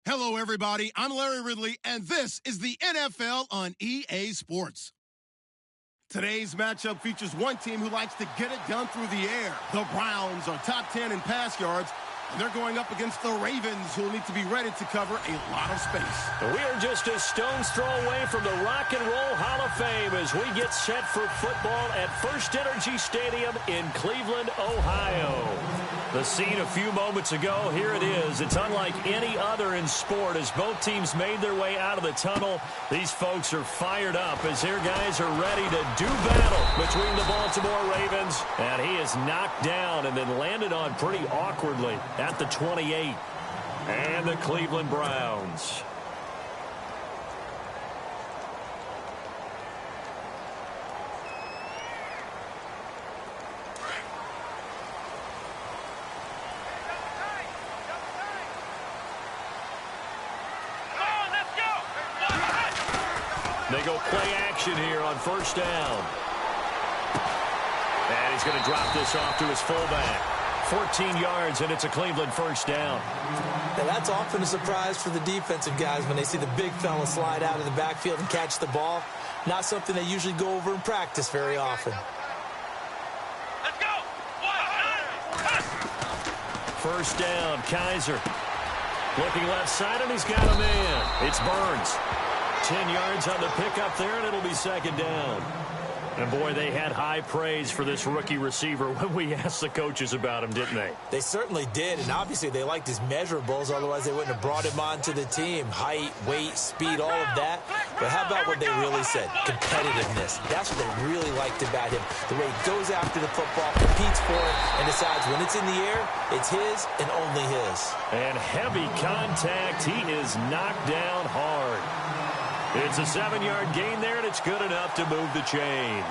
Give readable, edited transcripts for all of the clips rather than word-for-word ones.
Hello, everybody. I'm Larry Ridley, and this is the NFL on EA Sports. Today's matchup features one team who likes to get it done through the air. The Browns are top 10 in pass yards, and they're going up against the Ravens, who will need to be ready to cover a lot of space. We are just a stone's throw away from the Rock and Roll Hall of Fame as we get set for football at First Energy Stadium in Cleveland, Ohio. The scene a few moments ago, here it is. It's unlike any other in sport as both teams made their way out of the tunnel. These folks are fired up as their guys are ready to do battle between the Baltimore Ravens. And he is knocked down and then landed on pretty awkwardly at the 28. And the Cleveland Browns. They go play action here on first down. And he's going to drop this off to his fullback. 14 yards, and it's a Cleveland first down. Now that's often a surprise for the defensive guys when they see the big fella slide out of the backfield and catch the ball. Not something they usually go over in practice very often. Let's go! First down, Kaiser. Looking left side, and he's got a man. It's Burns. 10 yards on the pickup there, and it'll be second down. And, boy, they had high praise for this rookie receiver when we asked the coaches about him, didn't they? They certainly did, and obviously they liked his measurables. Otherwise, they wouldn't have brought him onto the team. Height, weight, speed, all of that. But how about what they really said? Competitiveness. That's what they really liked about him. The way he goes after the football, competes for it, and decides when it's in the air, it's his and only his. And heavy contact. He is knocked down hard. It's a 7-yard gain there, and it's good enough to move the chains.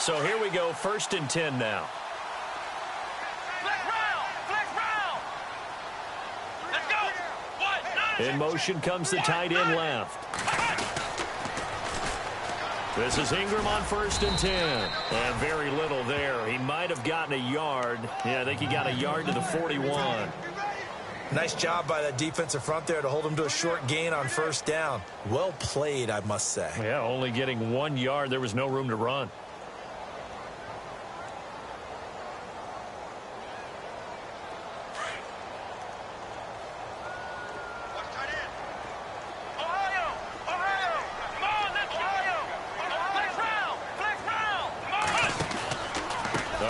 So here we go, 1st and 10 now. In motion comes the tight end left. This is Ingram on 1st and 10. And very little there. He might have gotten a yard. Yeah, I think he got a yard to the 41. Nice job by that defensive front there to hold him to a short gain on first down. Well played, I must say. Yeah, only getting 1 yard. There was no room to run.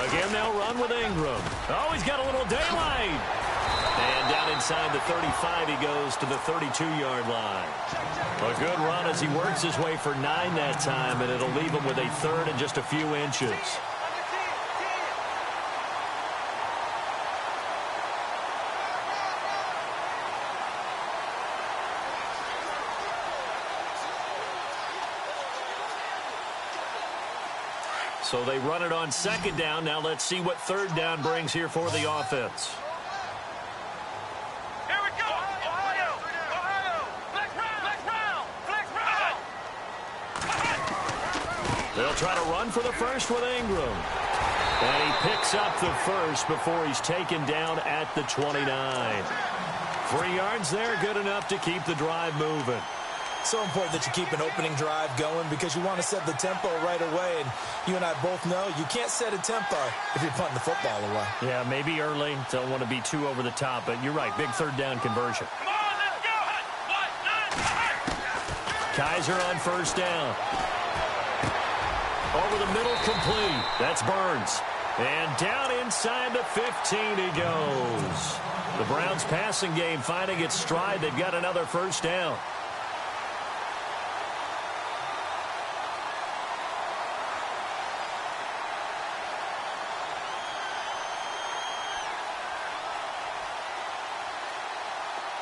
Again, they'll run with Ingram. Oh, he's got a little daylight. And down inside the 35, he goes to the 32-yard line. A good run as he works his way for 9 that time, and it'll leave him with a third and just a few inches. So they run it on 2nd down. Now let's see what 3rd down brings here for the offense. Here we go! Ohio! Flex round! They'll try to run for the first with Ingram. And he picks up the first before he's taken down at the 29. 3 yards there, good enough to keep the drive moving. So important that you keep an opening drive going because you want to set the tempo right away. And you and I both know you can't set a tempo if you're punting the football away. Yeah, maybe early. Don't want to be too over the top, but you're right. Big 3rd down conversion. Come on, let's go! Kaiser on 1st down. Over the middle, complete. That's Burns. And down inside the 15 he goes. The Browns passing game finding its stride. They've got another 1st down.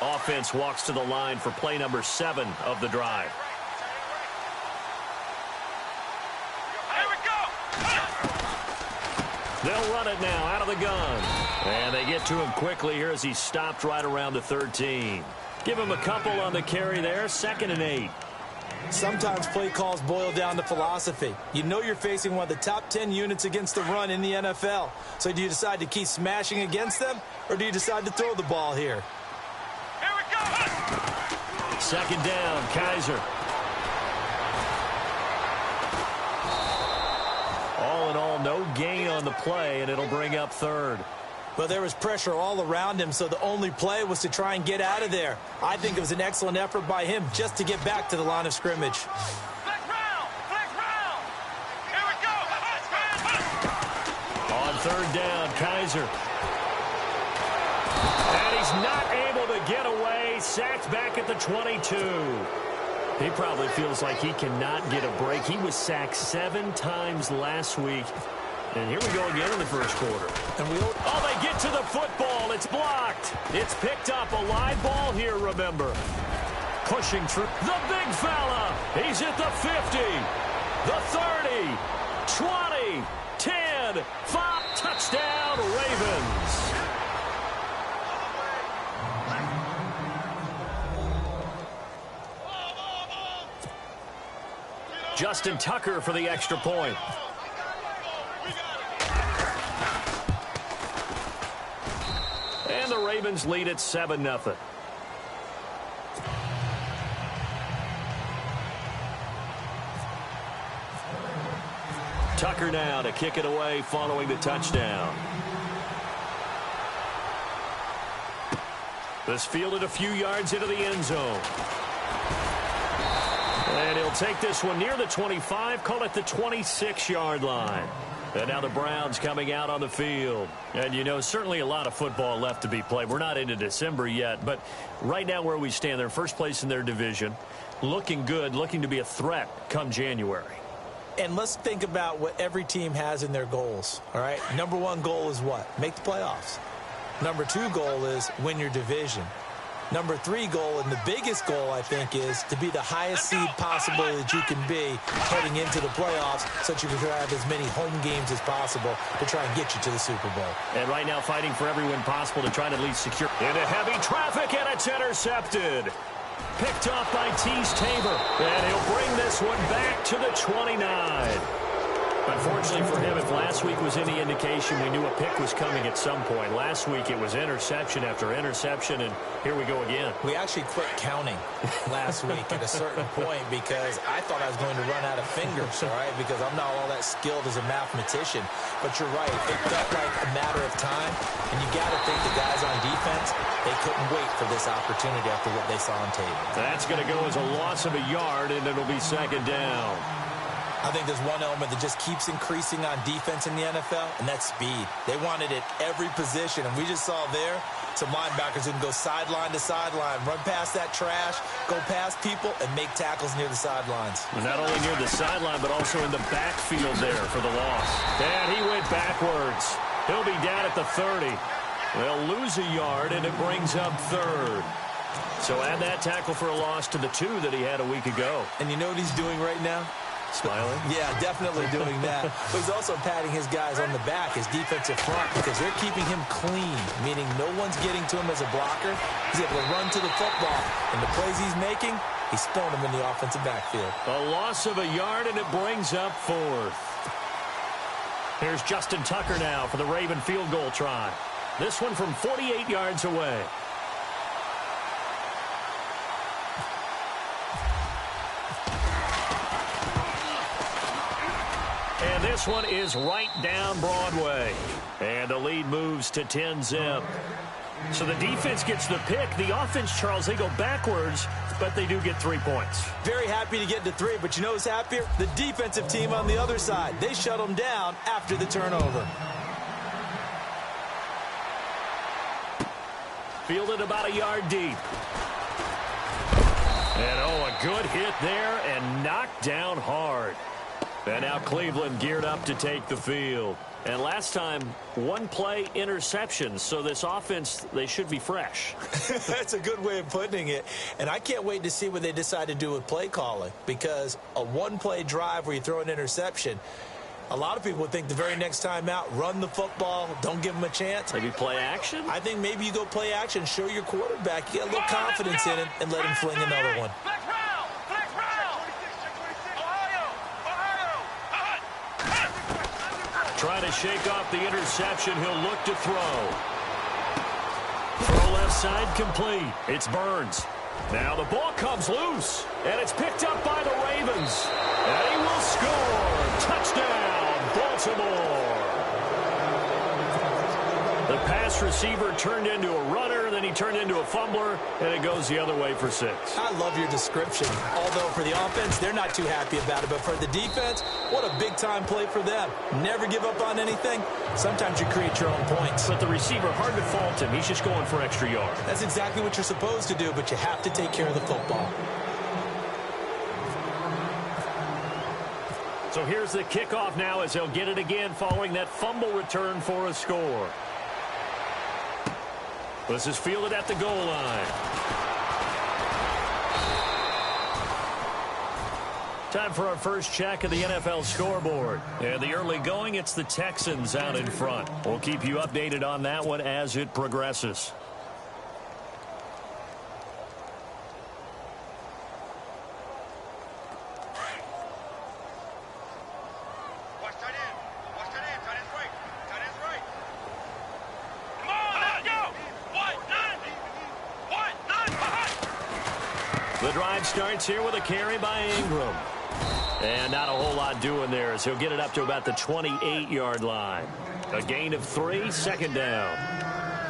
Offense walks to the line for play number 7 of the drive. Here we go! They'll run it now out of the gun. And they get to him quickly here as he stopped right around the 13. Give him a couple on the carry there. 2nd and 8. Sometimes play calls boil down to philosophy. You know you're facing one of the top 10 units against the run in the NFL. So do you decide to keep smashing against them, or do you decide to throw the ball here? Here we go. 2nd down, Kaiser. All in all, no gain on the play, and it'll bring up 3rd. Well, there was pressure all around him, so the only play was to try and get out of there. I think it was an excellent effort by him just to get back to the line of scrimmage. Flex round. Flex round. Here we go. On 3rd down, Kaiser. And he's not able to get away. Sacked back at the 22. He probably feels like he cannot get a break. He was sacked 7 times last week. And here we go again in the first quarter. And they get to the football. It's blocked. It's picked up. A live ball here, remember. Pushing through. The big fella. He's at the 50. The 30. 20. 10. 5. Touchdown, Ravens. Justin Tucker for the extra point. And the Ravens lead at 7-0. Tucker now to kick it away following the touchdown. This fielded a few yards into the end zone. And he'll take this one near the 25, call it the 26-yard line. And now the Browns coming out on the field. And, you know, certainly a lot of football left to be played. We're not into December yet, but right now where we stand, they're first place in their division. Looking good, looking to be a threat come January. And let's think about what every team has in their goals, all right? Number 1 goal is what? Make the playoffs. Number 2 goal is win your division. Number 3 goal, and the biggest goal, I think, is to be the highest seed possible that you can be heading into the playoffs so that you can have as many home games as possible to try and get you to the Super Bowl. And right now fighting for every win possible to try to at least secure. Into heavy traffic, and it's intercepted. Picked off by Tease Tabor. And he'll bring this one back to the 29. Unfortunately for him, if last week was any indication, we knew a pick was coming at some point. Last week it was interception after interception, and here we go again. We actually quit counting last week at a certain point because I thought I was going to run out of fingers, all right, because I'm not all that skilled as a mathematician. But you're right. It felt like a matter of time, and you got to think the guys on defense, they couldn't wait for this opportunity after what they saw on tape. That's going to go as a loss of a yard, and it'll be 2nd down. I think there's one element that just keeps increasing on defense in the NFL, and that's speed. They want it at every position, and we just saw there some linebackers who can go sideline to sideline, run past that trash, go past people, and make tackles near the sidelines. Not only near the sideline, but also in the backfield there for the loss. And he went backwards. He'll be down at the 30. They'll lose a yard, and it brings up 3rd. So add that tackle for a loss to the 2 that he had a week ago. And you know what he's doing right now? Smiling? Yeah, definitely doing that. But he's also patting his guys on the back, his defensive front, because they're keeping him clean, meaning no one's getting to him as a blocker. He's able to run to the football. And the plays he's making, he's throwing them in the offensive backfield. A loss of a yard, and it brings up 4th. Here's Justin Tucker now for the Raven field goal try. This one from 48 yards away. And this one is right down Broadway. And the lead moves to 10-zip. So the defense gets the pick. The offense, Charles, they go backwards, but they do get 3 points. Very happy to get to 3, but you know who's happier? The defensive team on the other side. They shut them down after the turnover. Fielded about a yard deep. And, oh, a good hit there and knocked down hard. And now Cleveland geared up to take the field. And last time, 1 play interception. So this offense, they should be fresh. That's a good way of putting it. And I can't wait to see what they decide to do with play calling. Because a 1-play drive where you throw an interception, A lot of people would think the very next time out, run the football, don't give him a chance. Maybe play action? I think maybe you go play action, show your quarterback, you get a little confidence in him, and let him fling another one. Trying to shake off the interception. He'll look to throw. Throw left side complete. It's Burns. Now the ball comes loose, and it's picked up by the Ravens. And he will score. Touchdown, Baltimore. The pass receiver turned into a runner, then he turned into a fumbler, and it goes the other way for 6. I love your description. Although for the offense, they're not too happy about it. But for the defense, what a big-time play for them. Never give up on anything. Sometimes you create your own points. But the receiver, hard to fault him. He's just going for extra yards. That's exactly what you're supposed to do, but you have to take care of the football. So here's the kickoff now as they'll get it again following that fumble return for a score. This is fielded at the goal line. Time for our first check of the NFL scoreboard. And the early going, it's the Texans out in front. We'll keep you updated on that one as it progresses. The drive starts here with a carry by Ingram. And not a whole lot doing there as he'll get it up to about the 28-yard line. A gain of 3, second down.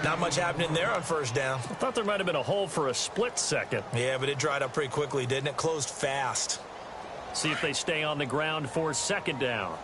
Not much happening there on first down. I thought there might have been a hole for a split second. Yeah, but it dried up pretty quickly, didn't it? Closed fast. See if they stay on the ground for second down.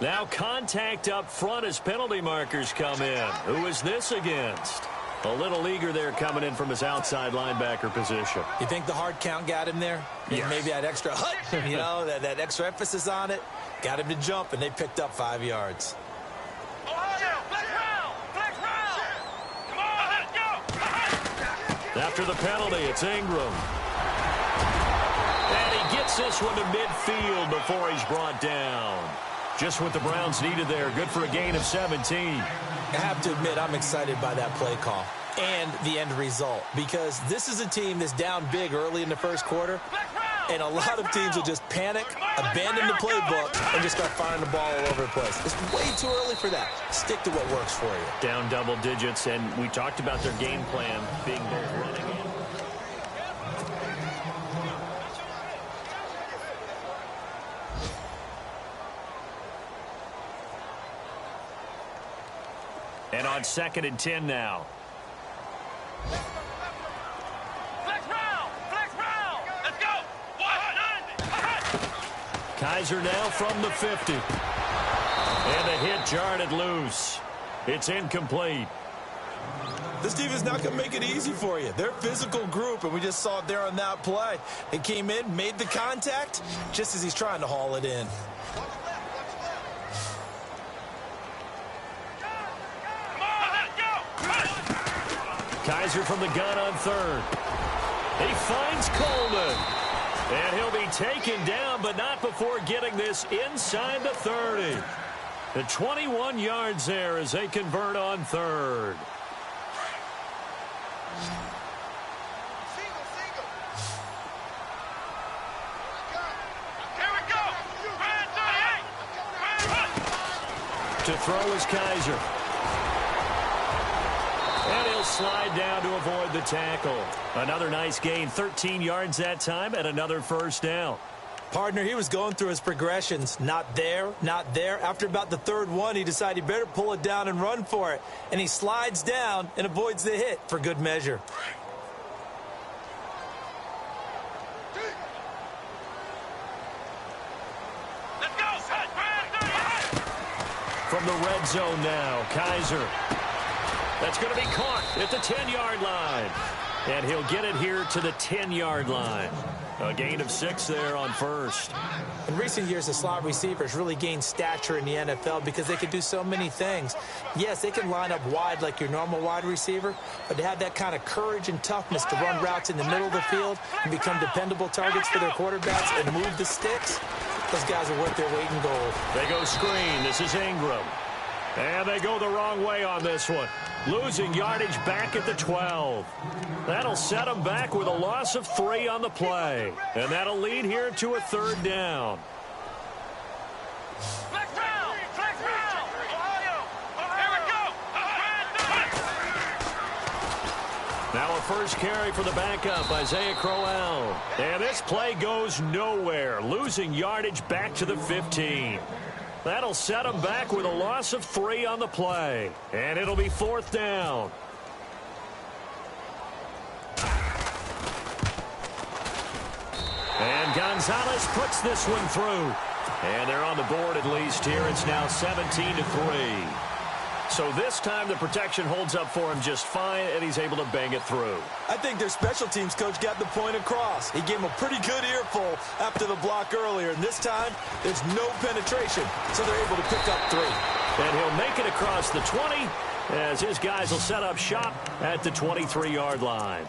Now contact up front as penalty markers come in. Who is this against? A little eager there coming in from his outside linebacker position. You think the hard count got him there? Yes. Maybe that extra hut, you know, that extra emphasis on it. Got him to jump, and they picked up 5 yards. After the penalty, it's Ingram. And he gets this one to midfield before he's brought down. Just what the Browns needed there. Good for a gain of 17. I have to admit, I'm excited by that play call and the end result, because this is a team that's down big early in the first quarter, and a lot of teams will just panic, abandon the playbook, and just start firing the ball all over the place. It's way too early for that. Stick to what works for you. Down double digits, and we talked about their game plan being both running and on 2nd and 10 now. Flex round! Let's go! Kaiser now from the 50. And the hit jarred it loose. It's incomplete. This team is not going to make it easy for you. They're a physical group, and we just saw it there on that play. They came in, made the contact, just as he's trying to haul it in. Kaiser from the gun on 3rd. He finds Coleman. And he'll be taken down, but not before getting this inside the 30. The 21 yards there as they convert on 3rd. Here we go! To throw is Kaiser. And he'll slide down to avoid the tackle. Another nice gain, 13 yards that time, and another first down. Partner, he was going through his progressions. Not there, not there. After about the 3rd one, he decided he better pull it down and run for it. And he slides down and avoids the hit for good measure. Let's go! From the red zone now, Kaiser. That's going to be caught at the 10-yard line. And he'll get it here to the 10-yard line. A gain of 6 there on first. In recent years, the slot receivers really gained stature in the NFL because they can do so many things. Yes, they can line up wide like your normal wide receiver, but they have that kind of courage and toughness to run routes in the middle of the field and become dependable targets for their quarterbacks and move the sticks. Those guys are worth their weight in gold. They go screen. This is Ingram. And they go the wrong way on this one. Losing yardage back at the 12. That'll set them back with a loss of 3 on the play. And that'll lead here to a 3rd down. Flex round! Flex round! Ohio! Here we go! Now a first carry for the backup, Isaiah Crowell. And this play goes nowhere. Losing yardage back to the 15. That'll set them back with a loss of 3 on the play. And it'll be 4th down. And Gonzalez puts this one through. And they're on the board at least here. It's now 17-3. So this time the protection holds up for him just fine, and he's able to bang it through. I think their special teams coach got the point across. He gave him a pretty good earful after the block earlier, and this time there's no penetration, so they're able to pick up 3. And he'll make it across the 20 as his guys will set up shop at the 23-yard line.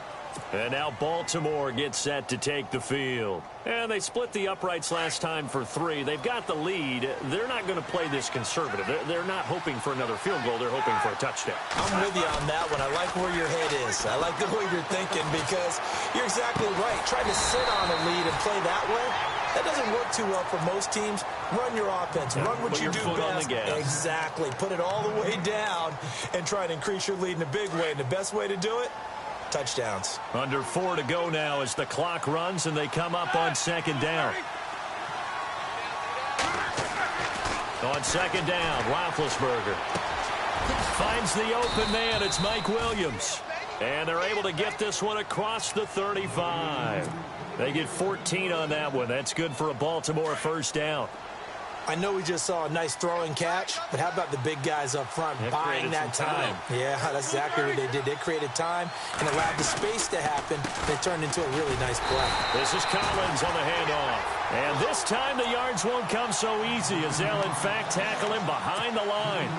And now Baltimore gets set to take the field. And they split the uprights last time for 3. They've got the lead. They're not going to play this conservative. They're not hoping for another field goal. They're hoping for a touchdown. I'm with you on that one. I like where your head is. I like the way you're thinking because you're exactly right. Trying to sit on a lead and play that way, that doesn't work too well for most teams. Run your offense. Run what you do best. Exactly. Put it all the way down and try and increase your lead in a big way. And the best way to do it, touchdowns. Under 4 to go now as the clock runs and they come up on 2nd down. On 2nd down, Roethlisberger finds the open man. It's Mike Williams. And they're able to get this one across the 35. They get 14 on that one. That's good for a Baltimore 1st down. I know we just saw a nice throwing catch, but how about the big guys up front buying that time? Yeah, that's exactly what they did. They created time and allowed the space to happen. They turned into a really nice play. This is Collins on the handoff. And this time the yards won't come so easy as they'll, in fact, tackle him behind the line.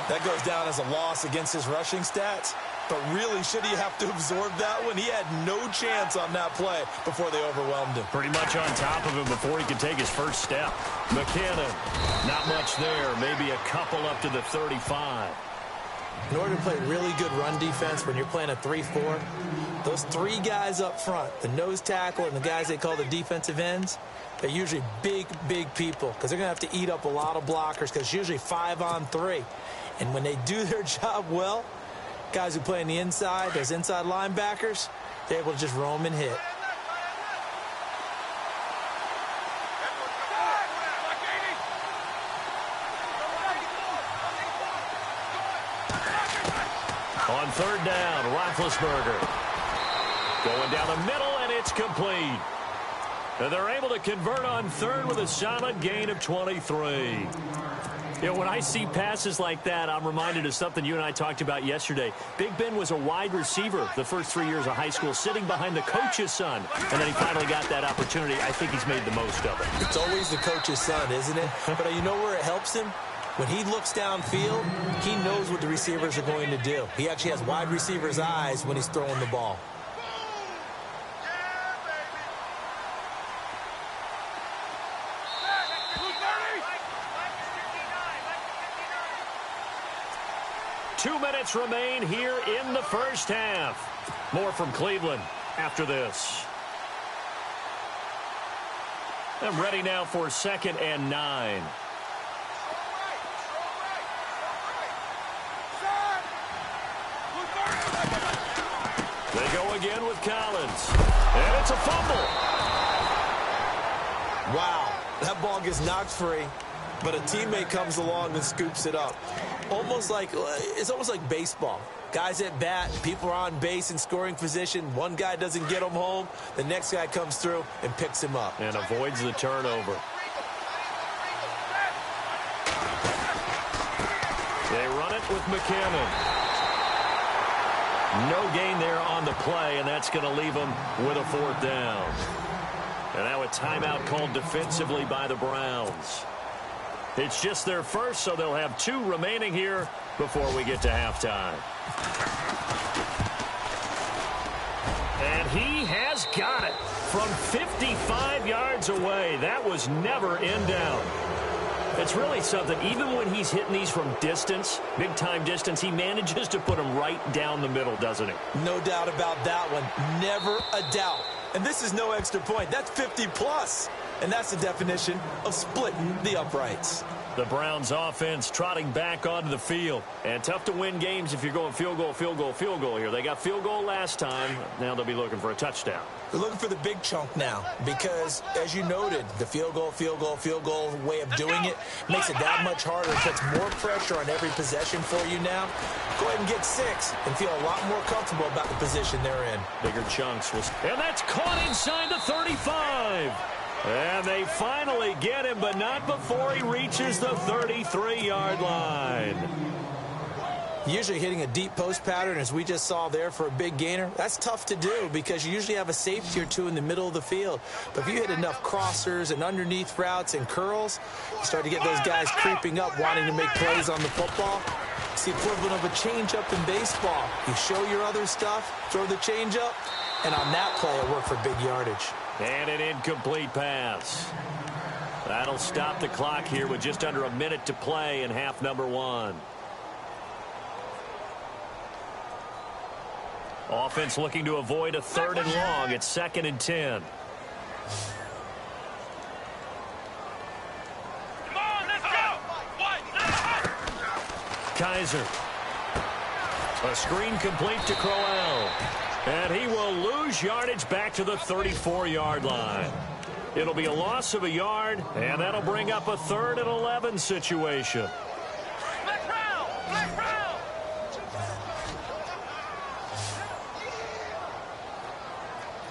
That goes down as a loss against his rushing stats. But really, should he have to absorb that one? He had no chance on that play before they overwhelmed him. Pretty much on top of him before he could take his first step. McKinnon, not much there. Maybe a couple up to the 35. In order to play really good run defense when you're playing a 3-4, those 3 guys up front, the nose tackle and the guys they call the defensive ends, they're usually big, big people because they're going to have to eat up a lot of blockers because it's usually 5-on-3. And when they do their job well, guys who play on the inside, those inside linebackers, they're able to just roam and hit. On 3rd down, Roethlisberger going down the middle, and it's complete. And they're able to convert on 3rd with a solid gain of 23. You know, when I see passes like that, I'm reminded of something you and I talked about yesterday. Big Ben was a wide receiver the first 3 years of high school, sitting behind the coach's son. And then he finally got that opportunity. I think he's made the most of it. It's always the coach's son, isn't it? But you know where it helps him? When he looks downfield, he knows what the receivers are going to do. He actually has wide receivers' eyes when he's throwing the ball. Two minutes remain here in the first half. More from Cleveland after this. I'm ready now for 2nd and 9. They go again with Collins. And it's a fumble. Wow, that ball gets knocked free, but a teammate comes along and scoops it up. It's almost like baseball. Guys at bat, people are on base in scoring position. One guy doesn't get him home. The next guy comes through and picks him up. And avoids the turnover. They run it with McKinnon. No gain there on the play, and that's going to leave them with a 4th down. And now a timeout called defensively by the Browns. It's just their first, so they'll have 2 remaining here before we get to halftime. And he has got it from 55 yards away. That was never in doubt. It's really something. Even when he's hitting these from distance, big-time distance, he manages to put them right down the middle, doesn't he? No doubt about that one. Never a doubt. And this is no extra point. That's 50-plus. And that's the definition of splitting the uprights. The Browns offense trotting back onto the field. And tough to win games if you're going field goal, field goal, field goal here. They got field goal last time. Now they'll be looking for a touchdown. They're looking for the big chunk now because, as you noted, the field goal way of doing it makes it that much harder. It puts more pressure on every possession for you now. Go ahead and get 6 and feel a lot more comfortable about the position they're in. Bigger chunks. And that's caught inside the 35. And they finally get him, but not before he reaches the 33-yard line. Usually hitting a deep post pattern, as we just saw there for a big gainer, that's tough to do because you usually have a safety or 2 in the middle of the field. But if you hit enough crossers and underneath routes and curls, you start to get those guys creeping up, wanting to make plays on the football. It's the equivalent of a changeup in baseball. You show your other stuff, throw the changeup, and on that play, it worked for big yardage. And an incomplete pass. That'll stop the clock here with just under a minute to play in half number 1. Offense looking to avoid a 3rd and long. It's 2nd and 10. Come on, let's go. Kaiser. A screen complete to Crowell. And he will lose yardage back to the 34-yard line. It'll be a loss of a yard, and that'll bring up a 3rd and 11 situation. Flex round, flex round.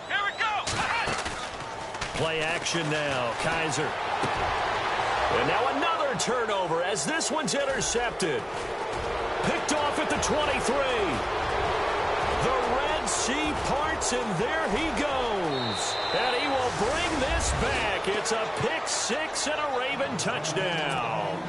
Here we go. Play action now. Kaiser. And now another turnover as this one's intercepted. Picked off at the 23. The Red Sea parts, and there he goes. And he will bring this back. It's a pick 6 and a Raven touchdown.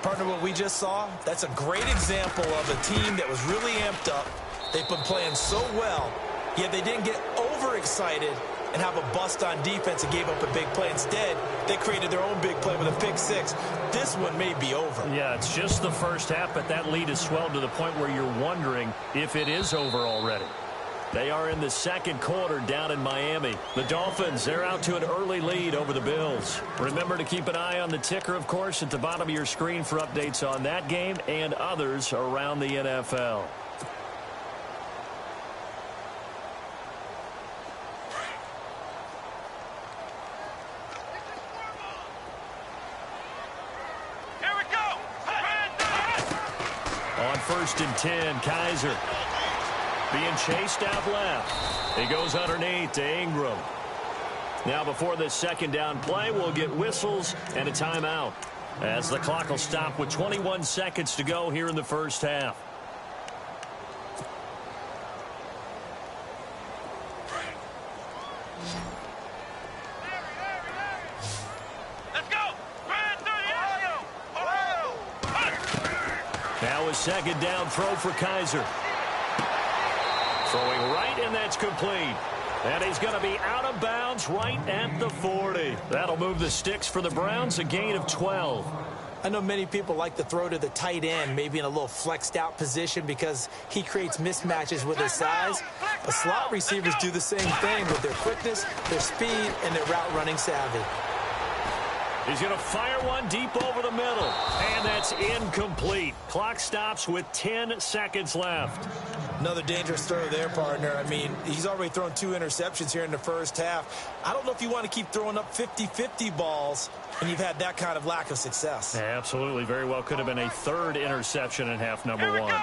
Partner, what we just saw, that's a great example of a team that was really amped up. They've been playing so well, yet they didn't get overexcited and have a bust on defense and gave up a big play. Instead, they created their own big play with a pick 6. This one may be over. Yeah, it's just the first half, but that lead has swelled to the point where you're wondering if it is over already. They are in the 2nd quarter down in Miami. The Dolphins, they're out to an early lead over the Bills. Remember to keep an eye on the ticker, of course, at the bottom of your screen for updates on that game and others around the NFL. On 1st and 10, Kaiser being chased out left. He goes underneath to Ingram. Now before this 2nd down play, we'll get whistles and a timeout as the clock will stop with 21 seconds to go here in the first half. Now a 2nd down throw for Kaiser. Throwing right, and that's complete. And he's going to be out of bounds right at the 40. That'll move the sticks for the Browns, a gain of 12. I know many people like to throw to the tight end, maybe in a little flexed out position because he creates mismatches with his size. But slot receivers do the same thing with their quickness, their speed, and their route running savvy. He's going to fire one deep over the middle. And that's incomplete. Clock stops with 10 seconds left. Another dangerous throw there, partner. I mean, he's already thrown 2 interceptions here in the first half. I don't know if you want to keep throwing up 50-50 balls when you've had that kind of lack of success. Yeah, absolutely. Very well could have been a 3rd interception in half number 1.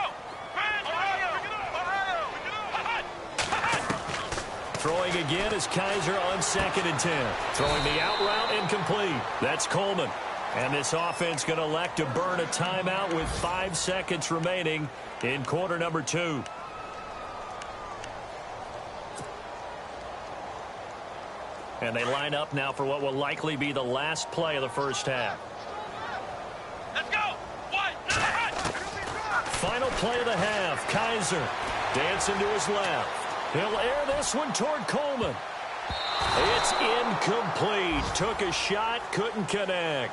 Throwing again is Kaiser on 2nd and 10. Throwing the out route incomplete. That's Coleman. And this offense going to elect to burn a timeout with 5 seconds remaining in quarter number 2. And they line up now for what will likely be the last play of the first half. Let's go. Final play of the half. Kaiser dancing to his left. He'll air this one toward Coleman. It's incomplete. Took a shot, couldn't connect.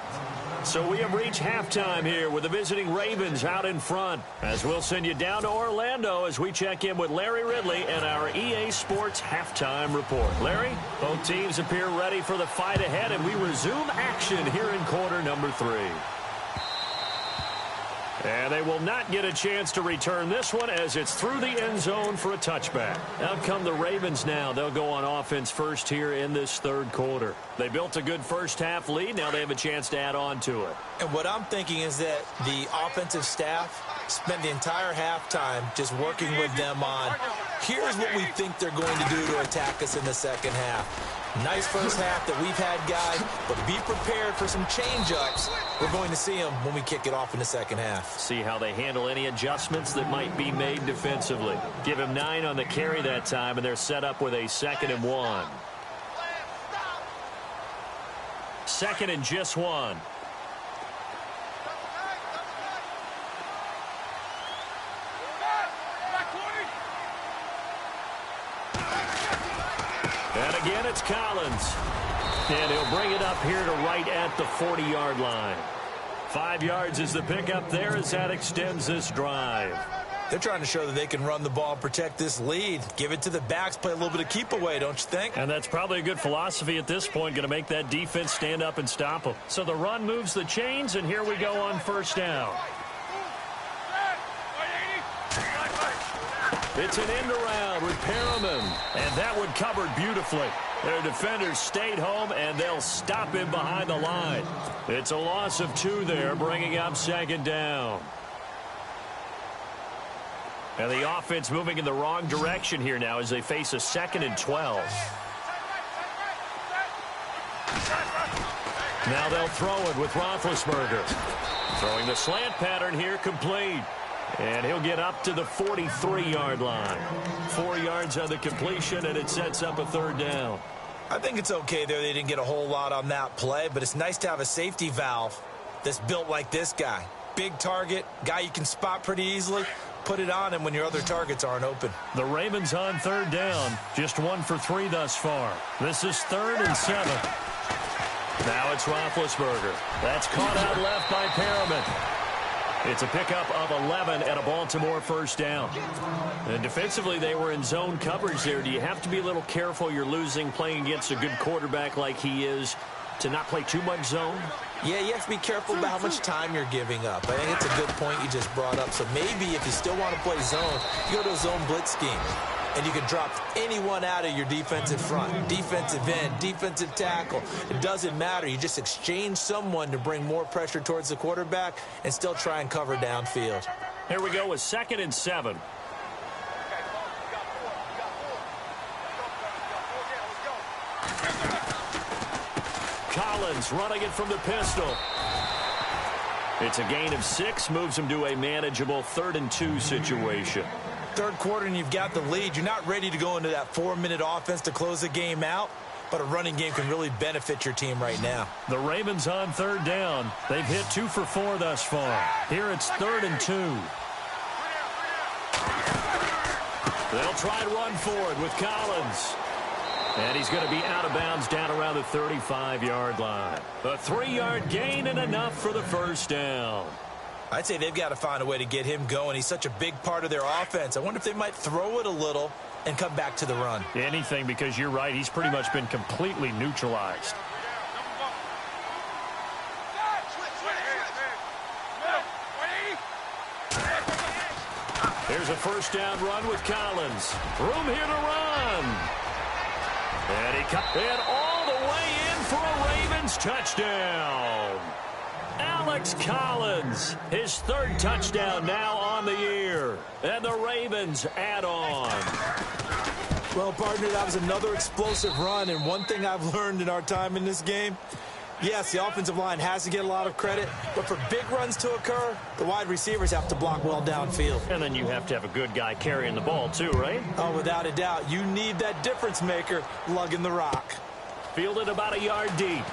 So we have reached halftime here with the visiting Ravens out in front. As we'll send you down to Orlando as we check in with Larry Ridley and our EA Sports halftime report. Larry, both teams appear ready for the fight ahead, and we resume action here in quarter number 3. And they will not get a chance to return this one as it's through the end zone for a touchback. Out come the Ravens now. They'll go on offense first here in this third quarter. They built a good first half lead. Now they have a chance to add on to it. And what I'm thinking is that the offensive staff spent the entire halftime just working with them on, here's what we think they're going to do to attack us in the second half. Nice first half that we've had, guys, but be prepared for some change-ups. We're going to see them when we kick it off in the second half. See how they handle any adjustments that might be made defensively. Give him 9 on the carry that time, and they're set up with a 2nd and 1. 2nd and just 1. And again, it's Collins. And he'll bring it up here to right at the 40-yard line. 5 yards is the pickup there as that extends this drive. They're trying to show that they can run the ball, protect this lead. Give it to the backs, play a little bit of keep away, don't you think? And that's probably a good philosophy at this point, going to make that defense stand up and stop them. So the run moves the chains, and here we go on first down. It's an end around with Perriman, and that one covered beautifully. Their defenders stayed home, and they'll stop him behind the line. It's a loss of 2 there, bringing up 2nd down. And the offense moving in the wrong direction here now as they face a 2nd and 12. Now they'll throw it with Roethlisberger. Throwing the slant pattern here, complete. And he'll get up to the 43-yard line. 4 yards on the completion, and it sets up a 3rd down. I think it's okay there. They didn't get a whole lot on that play, but it's nice to have a safety valve that's built like this guy. Big target, guy you can spot pretty easily. Put it on him when your other targets aren't open. The Ravens on 3rd down. Just 1 for 3 thus far. This is 3rd and 7. Now it's Roethlisberger. That's caught out left by Perriman. It's a pickup of 11 and a Baltimore 1st down. And defensively, they were in zone coverage there. Do you have to be a little careful? You're losing playing against a good quarterback like he is to not play too much zone? Yeah, you have to be careful about how much time you're giving up. I think it's a good point you just brought up. So maybe if you still want to play zone, you go to a zone blitz scheme. And you can drop anyone out of your defensive front, defensive end, defensive tackle. It doesn't matter. You just exchange someone to bring more pressure towards the quarterback and still try and cover downfield. Here we go with 2nd and 7. Collins running it from the pistol. It's a gain of 6, moves him to a manageable 3rd and 2 situation. Third quarter and you've got the lead. You're not ready to go into that 4-minute offense to close the game out, but a running game can really benefit your team right now. The Ravens on 3rd down. They've hit 2 for 4 thus far. Here it's 3rd and 2. They'll try and run for it with Collins. And he's going to be out of bounds down around the 35-yard line. A 3-yard gain and enough for the 1st down. I'd say they've got to find a way to get him going. He's such a big part of their offense. I wonder if they might throw it a little and come back to the run. Anything, because you're right. He's pretty much been completely neutralized. Here's a 1st down run with Collins. Room here to run. And all the way in for a Ravens touchdown. Alex Collins, his 3rd touchdown now on the year. And the Ravens add on. Well, partner, that was another explosive run. And one thing I've learned in our time in this game, Yes, the offensive line has to get a lot of credit, but for big runs to occur, the wide receivers have to block well downfield. And then you have to have a good guy carrying the ball too, right? Oh, without a doubt. You need that difference maker lugging the rock. Fielded about a yard deep.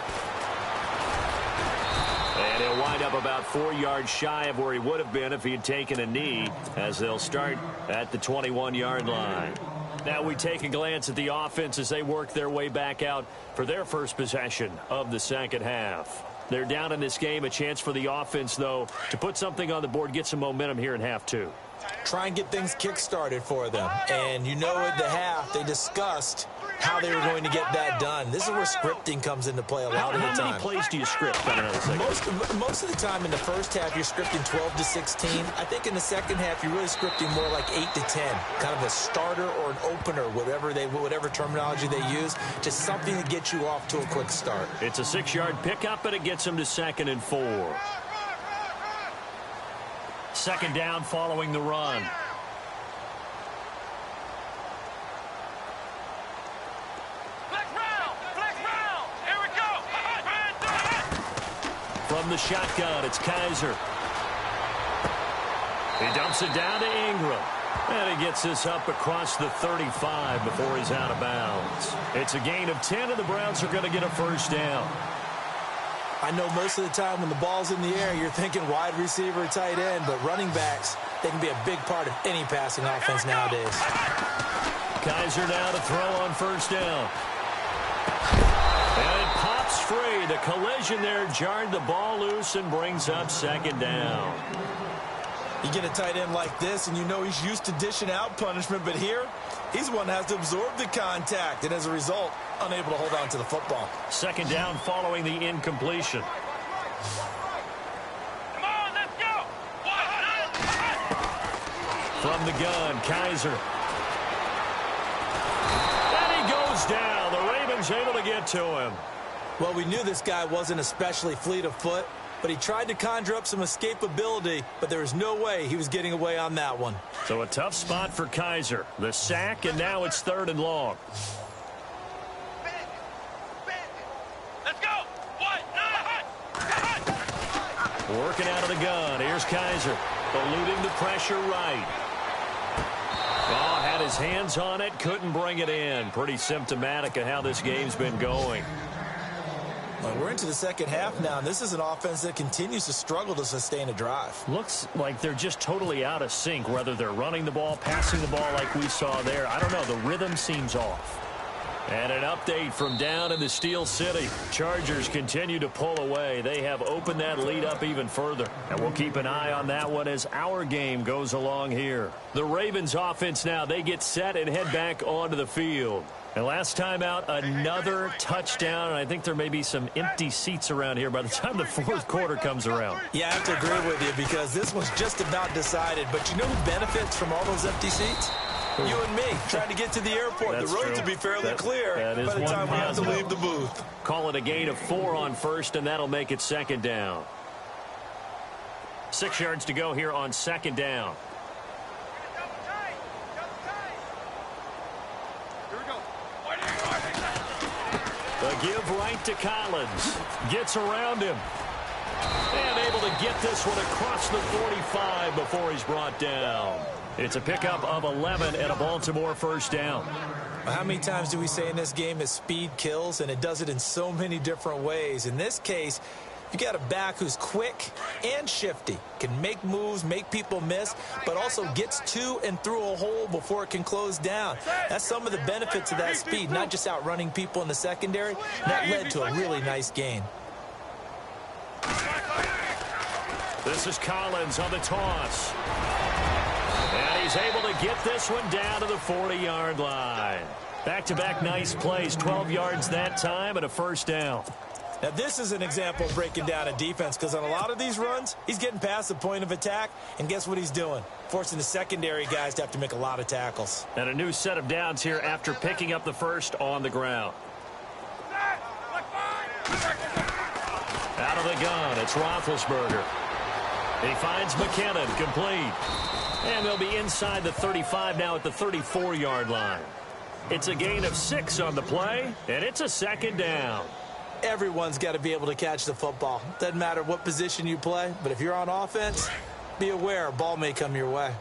And he'll wind up about 4 yards shy of where he would have been if he had taken a knee, as they'll start at the 21-yard line. Now we take a glance at the offense as they work their way back out for their first possession of the second half. They're down in this game. A chance for the offense, though, to put something on the board, get some momentum here in half two. Try and get things kick-started for them. And you know at the half they discussed how they were going to get that done. This is where scripting comes into play a lot of the time. How many plays do you script on another segment? Most of the time in the first half, you're scripting 12 to 16. I think in the second half, you're really scripting more like 8 to 10. Kind of a starter or an opener, whatever terminology they use, just something to get you off to a quick start. It's a 6-yard pickup, and it gets them to 2nd and 4. Second down following the run. From the shotgun, it's Kaiser. He dumps it down to Ingram. And he gets this up across the 35 before he's out of bounds. It's a gain of 10, and the Browns are going to get a first down. I know most of the time when the ball's in the air, you're thinking wide receiver, tight end, but running backs, they can be a big part of any passing offense nowadays. Kaiser now to throw on first down. And it pops free. The collision there jarred the ball loose and brings up second down. You get a tight end like this, and you know he's used to dishing out punishment, but here, he's the one that has to absorb the contact, and as a result, unable to hold on to the football. Second down following the incompletion. Come on, let's go. From the gun, Kaiser. And he goes down. The Ravens able to get to him. Well, we knew this guy wasn't especially fleet of foot, but he tried to conjure up some escapability, but there was no way he was getting away on that one. So a tough spot for Kaiser. The sack, and now it's 3rd and long. Let's go. Working out of the gun. Here's Kaiser. Eluding the pressure right. Oh, had his hands on it. Couldn't bring it in. Pretty symptomatic of how this game's been going. Well, we're into the second half now, and this is an offense that continues to struggle to sustain a drive. Looks like they're just totally out of sync, whether they're running the ball, passing the ball like we saw there. I don't know. The rhythm seems off. And an update from down in the Steel City. Chargers continue to pull away. They have opened that lead up even further. And we'll keep an eye on that one as our game goes along here. The Ravens offense now, they get set and head back onto the field. And last time out, another touchdown, and I think there may be some empty seats around here by the time the fourth quarter comes around. Yeah, I have to agree with you because this one's just about decided. But you know who benefits from all those empty seats? You and me, trying to get to the airport. That's the roads true. will be fairly clear by the time we have to leave the booth. Call it a gain of 4 on first, and that'll make it second down. 6 yards to go here on second down. The give right to Collins. Gets around him. And able to get this one across the 45 before he's brought down. It's a pickup of 11 and a Baltimore first down. How many times do we say in this game that speed kills, and it does it in so many different ways? In this case, you got a back who's quick and shifty, can make moves, make people miss, but also gets to and through a hole before it can close down. That's some of the benefits of that speed, not just outrunning people in the secondary. That led to a really nice gain. This is Collins on the toss. And he's able to get this one down to the 40-yard line. Back-to-back nice plays, 12 yards that time and a first down. Now, this is an example of breaking down a defense because on a lot of these runs, he's getting past the point of attack, and guess what he's doing? Forcing the secondary guys to have to make a lot of tackles. And a new set of downs here after picking up the first on the ground. Out of the gun, it's Roethlisberger. He finds McKinnon, complete. And they'll be inside the 35 now at the 34-yard line. It's a gain of 6 on the play, and it's a second down. Everyone's got to be able to catch the football. Doesn't matter what position you play, but if you're on offense, be aware a ball may come your way.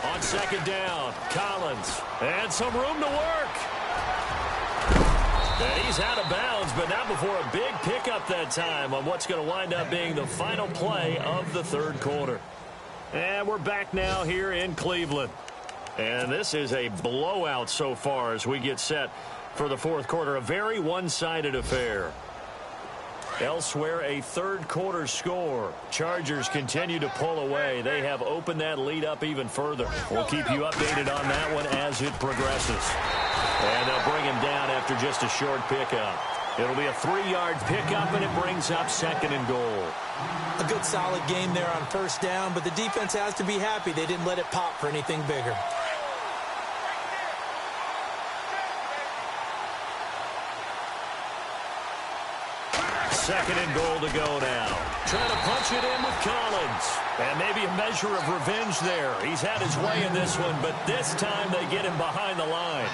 On second down, Collins. And some room to work. And he's out of bounds, but not before a big pickup that time on what's going to wind up being the final play of the third quarter. And we're back now here in Cleveland. And this is a blowout so far as we get set for the fourth quarter. A very one-sided affair. Elsewhere, a third quarter score. Chargers continue to pull away. They have opened that lead up even further. We'll keep you updated on that one as it progresses. And they'll bring him down after just a short pickup. It'll be a 3-yard pickup, and it brings up second and goal. A good solid game there on first down, but the defense has to be happy they didn't let it pop for anything bigger. Second and goal to go now. Trying to punch it in with Collins. And maybe a measure of revenge there. He's had his way in this one, but this time they get him behind the line.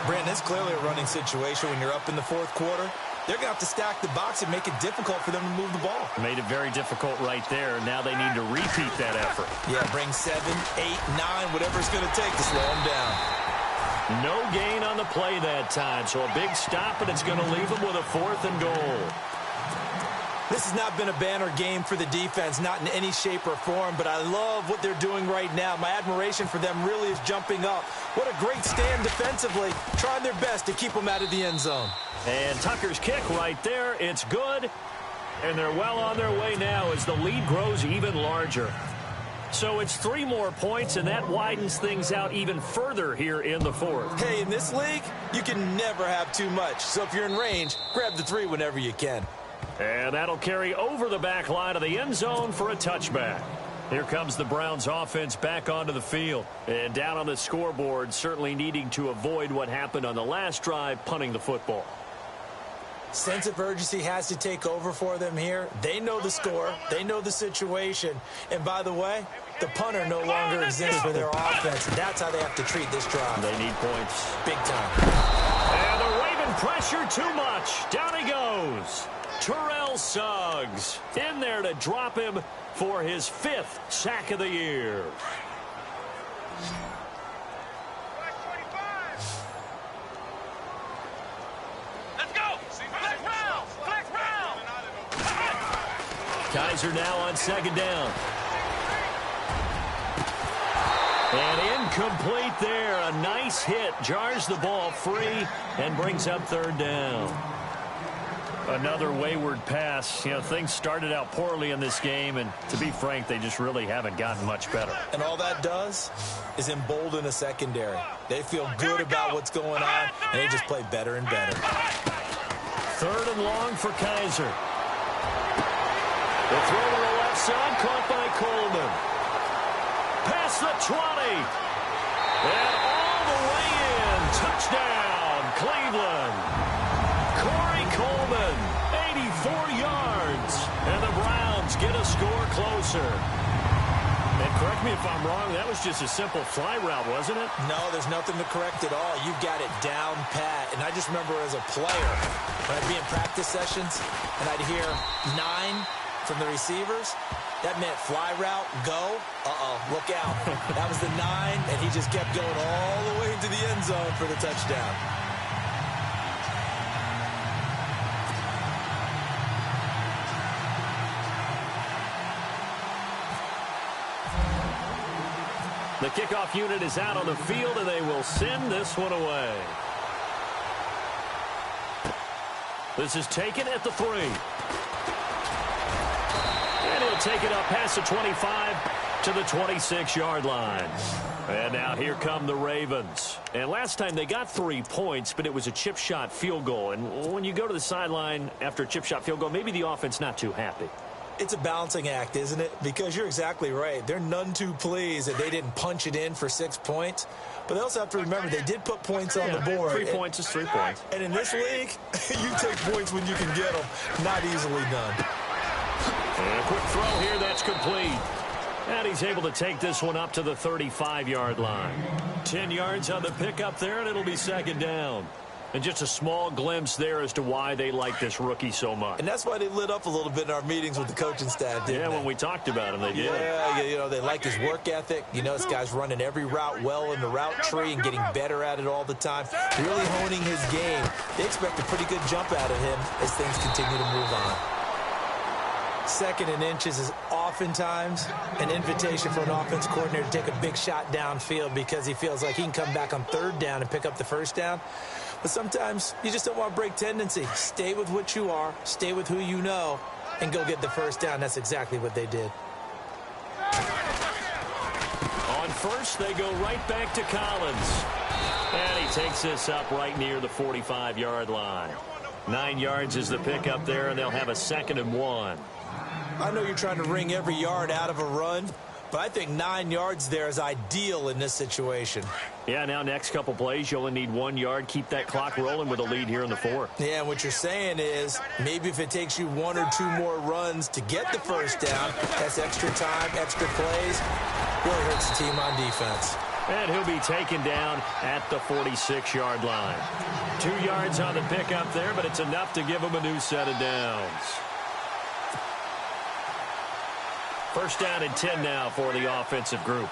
Brandon, it's clearly a running situation when you're up in the fourth quarter. They're going to have to stack the box and make it difficult for them to move the ball. Made it very difficult right there. Now they need to repeat that effort. Yeah, bring 7, 8, 9, whatever it's going to take to slow them down. No gain on the play that time, so a big stop, and it's going to leave them with a fourth and goal. This has not been a banner game for the defense, not in any shape or form, but I love what they're doing right now. My admiration for them really is jumping up. What a great stand defensively, trying their best to keep them out of the end zone. And Tucker's kick right there, it's good. And they're well on their way now as the lead grows even larger. So it's 3 more points, and that widens things out even further here in the fourth. Hey, in this league, you can never have too much. So if you're in range, grab the 3 whenever you can. And that'll carry over the back line of the end zone for a touchback. Here comes the Browns offense back onto the field. And down on the scoreboard, certainly needing to avoid what happened on the last drive, punting the football. Sense of urgency has to take over for them here. They know the score. They know the situation. And by the way, the punter no longer exists for their offense. That's how they have to treat this drive. They need points. Big time. And the Raven pressure too much. Down he goes. Terrell Suggs in there to drop him for his 5th sack of the year. Let's go. Flex round. Kaiser now on second down. And incomplete there. A nice hit. Jars the ball free and brings up third down. Another wayward pass. You know, things started out poorly in this game, and to be frank, they just really haven't gotten much better. And all that does is embolden a secondary. They feel good about what's going on, and they just play better and better. Third and long for Kaiser. The throw to the left side, caught by Coleman. Past the 20. And all the way in. Touchdown, Cleveland. Corey Coleman, 84 yards. And the Browns get a score closer. And correct me if I'm wrong, that was just a simple fly route, wasn't it? No, there's nothing to correct at all. You've got it down pat. And I just remember as a player, when I'd be in practice sessions, and I'd hear 9 from the receivers, that meant fly route, go, look out. That was the 9, and he just kept going all the way into the end zone for the touchdown. The kickoff unit is out on the field, and they will send this one away. This is taken at the 3. And he'll take it up past the 25 to the 26-yard line. And now here come the Ravens. And last time they got 3 points, but it was a chip shot field goal. And when you go to the sideline after a chip shot field goal, maybe the offense not too happy. It's a balancing act, isn't it? Because you're exactly right. They're none too pleased that they didn't punch it in for 6 points. But they also have to remember they did put points on the board. 3 points is 3 points. And in this league, you take points when you can get them. Not easily done. And a quick throw here, that's complete. And he's able to take this one up to the 35-yard line. 10 yards on the pickup there, and it'll be second down. And just a small glimpse there as to why they like this rookie so much. And that's why they lit up a little bit in our meetings with the coaching staff, didn't they? When we talked about him, they did. Yeah, you know, they like his work ethic. You know, this guy's running every route well in the route tree and getting better at it all the time. Really honing his game. They expect a pretty good jump out of him as things continue to move on. Second and inches is oftentimes an invitation for an offense coordinator to take a big shot downfield because he feels like he can come back on third down and pick up the first down. But sometimes you just don't want to break tendency. Stay with what you are, stay with who you know, and go get the first down. That's exactly what they did. On first, they go right back to Collins. And he takes this up right near the 45-yard line. 9 yards is the pickup there, and they'll have a 2nd and 1. I know you're trying to wring every yard out of a run, but I think 9 yards there is ideal in this situation. Yeah, now next couple plays, you only need 1 yard. Keep that clock rolling with a lead here in the 4th. Yeah, and what you're saying is maybe if it takes you 1 or 2 more runs to get the first down, that's extra time, extra plays. Really hurts the team on defense. And he'll be taken down at the 46-yard line. 2 yards on the pickup there, but it's enough to give him a new set of downs. First down and 10 now for the offensive group.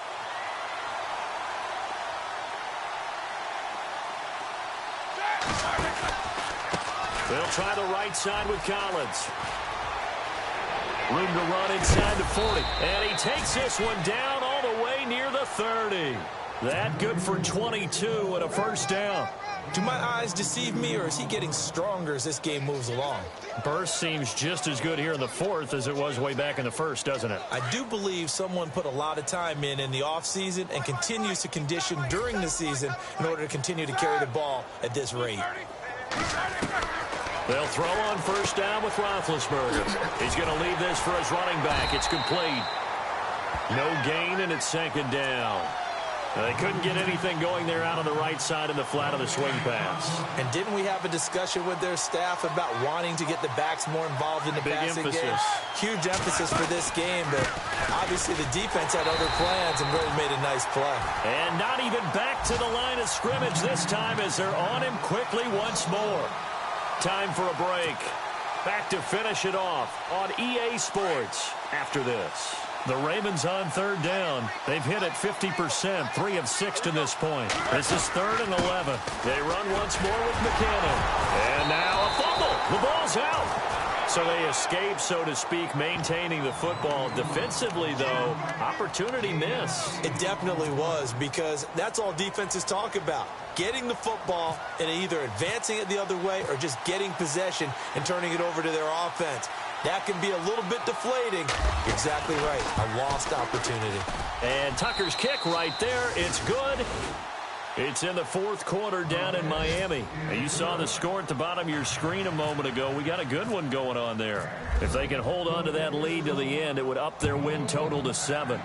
They'll try the right side with Collins. Room to run inside the 40. And he takes this one down all the way near the 30. That good for 22 and a first down. Do my eyes deceive me, or is he getting stronger as this game moves along? Burst seems just as good here in the 4th as it was way back in the 1st, doesn't it? I do believe someone put a lot of time in the offseason and continues to condition during the season in order to continue to carry the ball at this rate. They'll throw on first down with Roethlisberger. He's going to leave this for his running back. It's complete. No gain, and it's 2nd down. They couldn't get anything going there out on the right side in the flat of the swing pass. And didn't we have a discussion with their staff about wanting to get the backs more involved in the passing game? Huge emphasis for this game, but obviously the defense had other plans and really made a nice play. And not even back to the line of scrimmage this time as they're on him quickly once more. Time for a break. Back to finish it off on EA Sports after this. The Ravens on third down. They've hit it 50%, 3 of 6 to this point. This is 3rd and 11. They run once more with McKinnon. And now a fumble. The ball's out. So they escape, so to speak, maintaining the football. Defensively, though, opportunity miss. It definitely was, because that's all defenses talk about. Getting the football and either advancing it the other way or just getting possession and turning it over to their offense. That can be a little bit deflating. Exactly right. A lost opportunity. And Tucker's kick right there. It's good. It's in the 4th quarter down in Miami. And you saw the score at the bottom of your screen a moment ago. We got a good one going on there. If they can hold on to that lead to the end, it would up their win total to 7.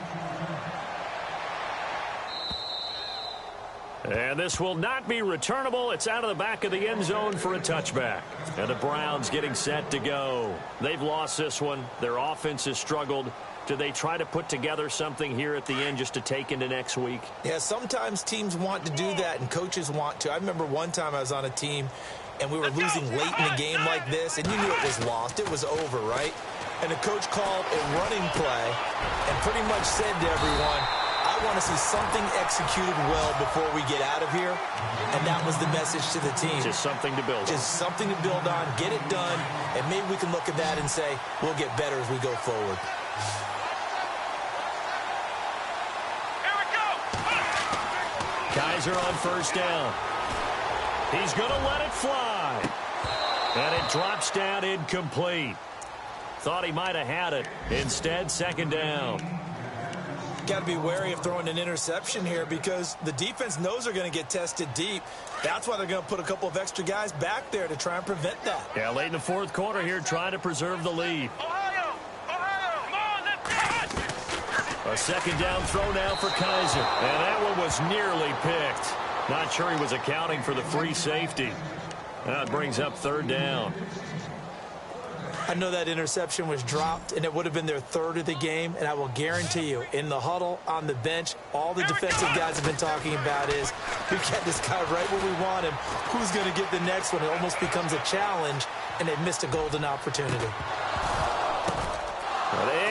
And this will not be returnable. It's out of the back of the end zone for a touchback. And the Browns getting set to go. They've lost this one. Their offense has struggled. Do they try to put together something here at the end just to take into next week? Yeah, sometimes teams want to do that and coaches want to. I remember one time I was on a team and we were losing late in a game like this, and you knew it was lost. It was over, right? And the coach called a running play and pretty much said to everyone, I want to see something executed well before we get out of here. And that was the message to the team. Just something to build on. Just something to build on, get it done, and maybe we can look at that and say, we'll get better as we go forward. Here we go. Kaiser on first down. He's going to let it fly. And it drops down incomplete. Thought he might have had it. Instead, 2nd down. Got to be wary of throwing an interception here because the defense knows they're going to get tested deep. That's why they're going to put a couple of extra guys back there to try and prevent that. Yeah, late in the 4th quarter here, trying to preserve the lead. Ohio, come on, let's go. A 2nd down throw now for Kaiser. And that one was nearly picked. Not sure he was accounting for the free safety. Now it brings up 3rd down. I know that interception was dropped, and it would have been their third of the game, and I will guarantee you, in the huddle, on the bench, all the defensive guys have been talking about is, we get this guy right where we want him. Who's going to get the next one? It almost becomes a challenge, and they've missed a golden opportunity.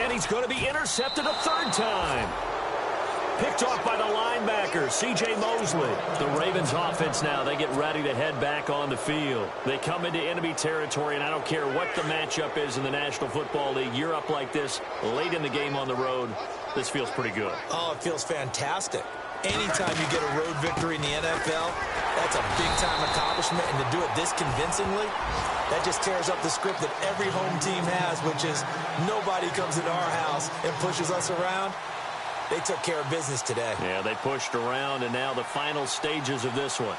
And he's going to be intercepted a third time. Picked off by the linebacker, C.J. Mosley. The Ravens offense now, they get ready to head back on the field. They come into enemy territory, and I don't care what the matchup is in the National Football League. You're up like this late in the game on the road. This feels pretty good. Oh, it feels fantastic. Anytime you get a road victory in the NFL, that's a big-time accomplishment, and to do it this convincingly, that just tears up the script that every home team has, which is nobody comes into our house and pushes us around. They took care of business today. Yeah, they pushed around, and now the final stages of this one.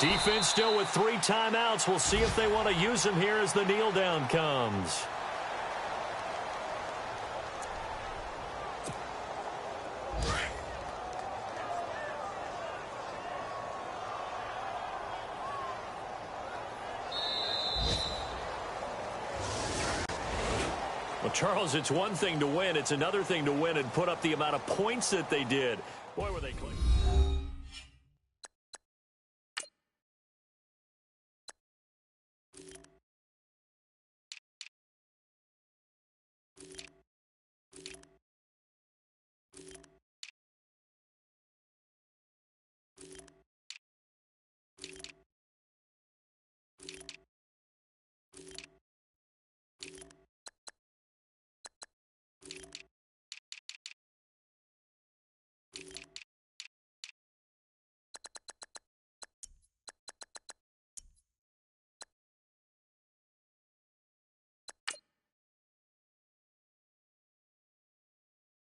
Defense still with 3 timeouts. We'll see if they want to use them here as the kneel down comes. Well, Charles, it's one thing to win. It's another thing to win and put up the amount of points that they did. Boy, were they close.